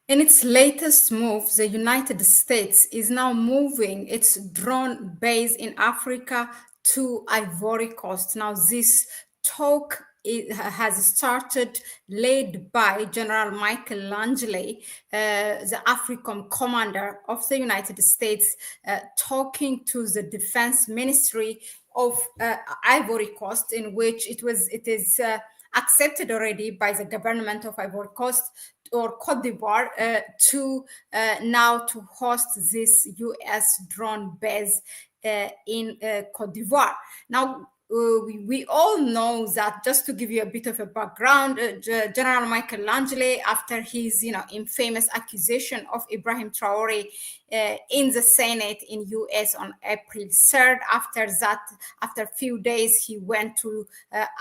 In its latest move, the United States is now moving its drone base in Africa to Ivory Coast. Now, this talk has started, led by General Michael Langley, the AFRICOM commander of the United States, talking to the Defense Ministry of Ivory Coast, in which it is accepted already by the government of Ivory Coast or Cote d'Ivoire to now to host this U.S. drone base in Cote d'Ivoire. Now, we all know that. Just to give you a bit of a background, General Michael Langley, after his infamous accusation of Ibrahim Traore in the Senate in US on April 3rd. After that, after a few days, he went to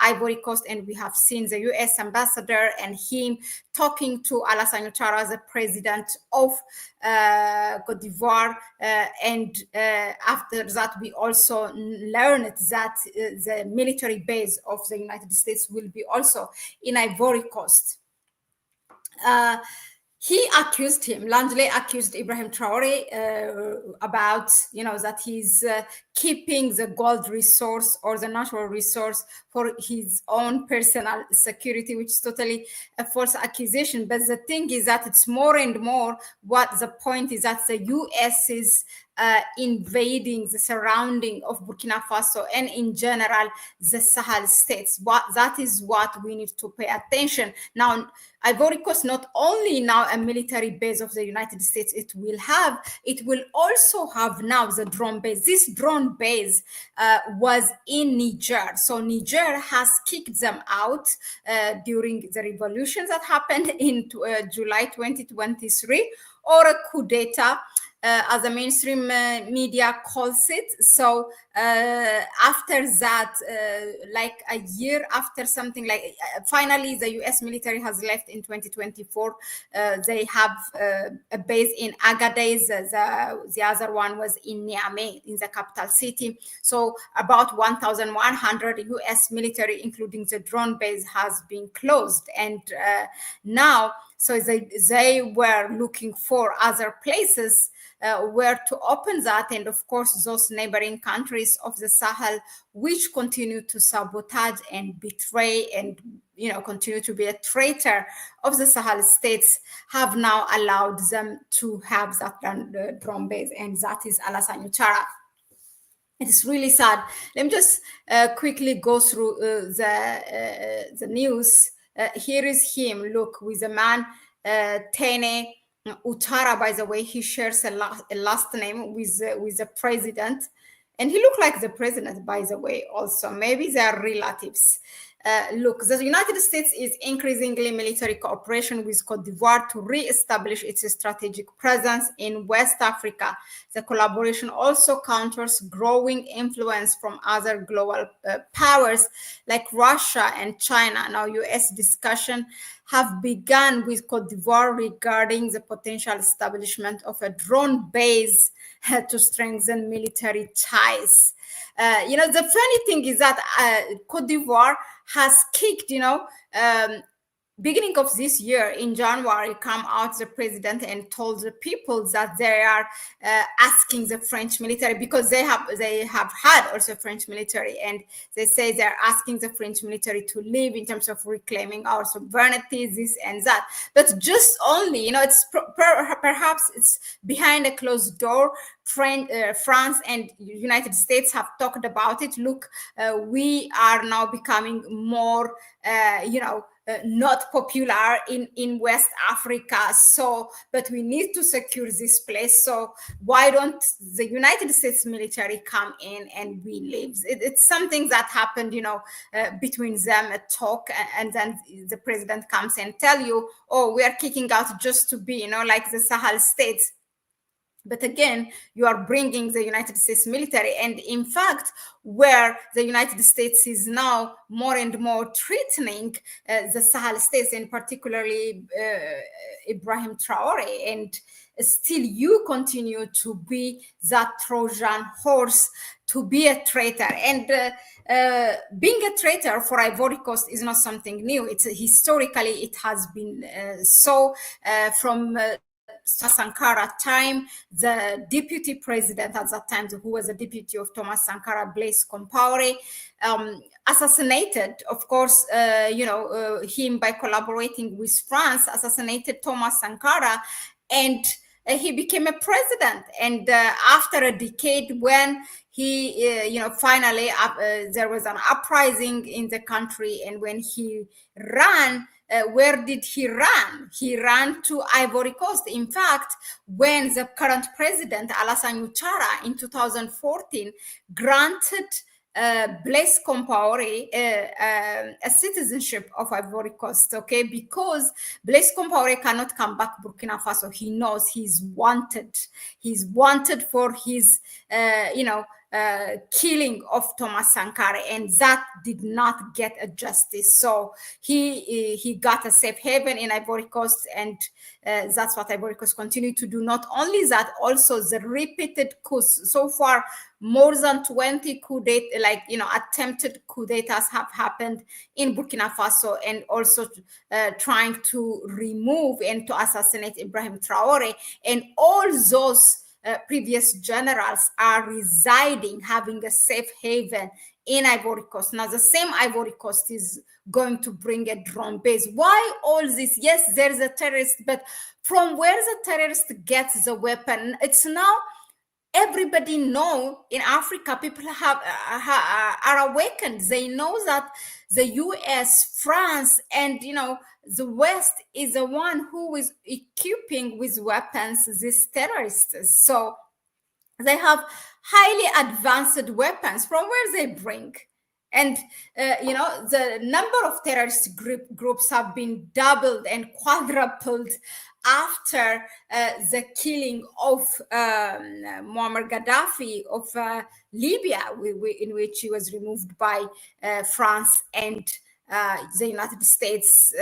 Ivory Coast, and we have seen the US ambassador and him talking to Alassane Ouattara, the president of Cote d'Ivoire. And after that, we also learned that the military base of the United States will be also in Ivory Coast. He accused him, Langley accused Ibrahim Traore about, that he's keeping the gold resource or the natural resource for his own personal security, which is totally a false accusation. But the thing is that it's more and more what the point is that the US is invading the surrounding of Burkina Faso and in general the Sahel states. That is what we need to pay attention. Now, Ivory Coast not only now a military base of the United States, it will also have now the drone base. This drone base was in Niger. So Niger has kicked them out during the revolution that happened in July 2023, or a coup d'etat, as the mainstream media calls it. So after that, like a year after, something like, finally the US military has left in 2024. They have a base in Agadez. The other one was in Niamey, in the capital city. So about 1,100 US military, including the drone base, has been closed. And now, so they were looking for other places where to open that. And of course, those neighboring countries of the Sahel, which continue to sabotage and betray and continue to be a traitor of the Sahel states, have now allowed them to have that drone base, and that is Alassane Ouattara. It is really sad. Let me just quickly go through the news. Here is him. Look, with the man Tene Ouattara. By the way, he shares a last name with the president, and he looked like the president, by the way. Also, maybe they are relatives. Look, the United States is increasingly military cooperation with Cote d'Ivoire to re-establish its strategic presence in West Africa. The collaboration also counters growing influence from other global powers like Russia and China. Now, US discussion have begun with Cote d'Ivoire regarding the potential establishment of a drone base to strengthen military ties. The funny thing is that Cote d'Ivoire has kicked, beginning of this year in January, come out the president and told the people that they are asking the French military, because they have had also French military, and they say they're asking the French military to leave in terms of reclaiming our sovereignty, this and that. But just only, it's perhaps it's behind a closed door. France and United States have talked about it. Look, we are now becoming more, not popular in West Africa. So, but we need to secure this place. So why don't the United States military come in and we leave? It's something that happened, between them, a talk, and then the president comes and tell you, oh, we are kicking out just to be, like the Sahel states. But again, you are bringing the United States military. And in fact, where the United States is now more and more threatening the Sahel states, and particularly Ibrahim Traore, and still you continue to be that Trojan horse, to be a traitor. And being a traitor for Ivory Coast is not something new. It's historically, it has been so from Sankara time. The deputy president at that time, who was a deputy of Thomas Sankara, Blaise Compaoré, assassinated, of course, him by collaborating with France, assassinated Thomas Sankara, and he became a president. And after a decade, when he, finally there was an uprising in the country, and when he ran, where did he run? He ran to Ivory Coast. In fact, when the current president, Alassane Ouattara, in 2014, granted Blaise Compaoré a citizenship of Ivory Coast, okay, because Blaise Compaoré cannot come back to Burkina Faso. He knows he's wanted. He's wanted for his, killing of Thomas Sankara, and that did not get a justice. So he got a safe haven in Ivory Coast, and that's what Ivory Coast continued to do. Not only that, also the repeated coups. So far, more than 20 attempted coup d'etats have happened in Burkina Faso, and also trying to remove and to assassinate Ibrahim Traore. And all those previous generals are residing, having a safe haven in Ivory Coast. Now, the same Ivory Coast is going to bring a drone base. Why all this? Yes, there's a terrorist, but from where the terrorist gets the weapon, it's now everybody know in Africa, people are awakened. They know that the US, France, and the West is the one who is equipping with weapons these terrorists. So they have highly advanced weapons. From where they bring? And the number of terrorist groups have been doubled and quadrupled after the killing of Muammar Gaddafi of Libya, in which he was removed by France and the United States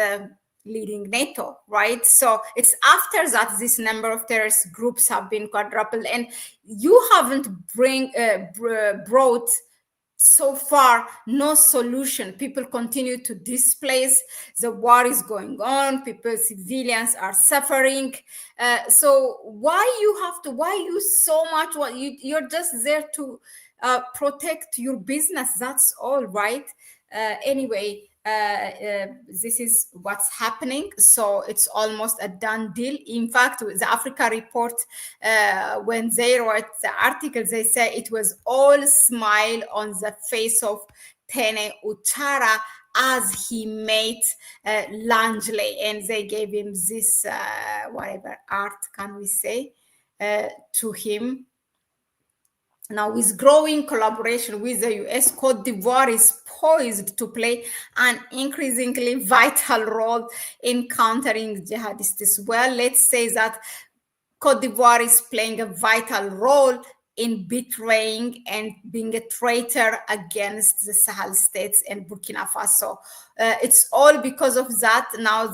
leading NATO, right? So it's after that this number of terrorist groups have been quadrupled, and you haven't brought so far no solution. People continue to displace. The war is going on. Civilians are suffering. So why you so much? You're just there to protect your business. That's all, right? Anyway, this is what's happening. So it's almost a done deal. In fact, the Africa Report, when they wrote the article, they say it was all smile on the face of Tene Ouattara as he met Langley, and they gave him this whatever art can we say to him. Now, with growing collaboration with the US, Cote d'Ivoire is poised to play an increasingly vital role in countering jihadists. Well, let's say that Cote d'Ivoire is playing a vital role in betraying and being a traitor against the Sahel states and Burkina Faso. It's all because of that. Now,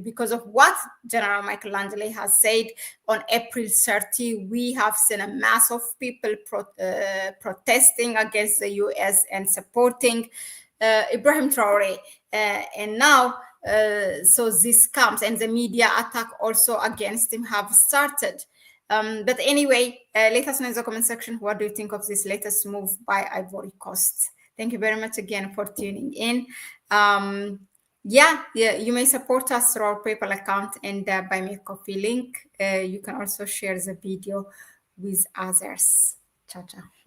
because of what General Michael Langley has said on April 30, we have seen a mass of people protesting against the US and supporting Ibrahim Traore. And now, so this comes, and the media attack also against him have started. But anyway, let us know in the comment section, what do you think of this latest move by Ivory Coast? Thank you very much again for tuning in. Yeah, you may support us through our PayPal account and Buy Me a Coffee link. You can also share the video with others. Ciao, ciao.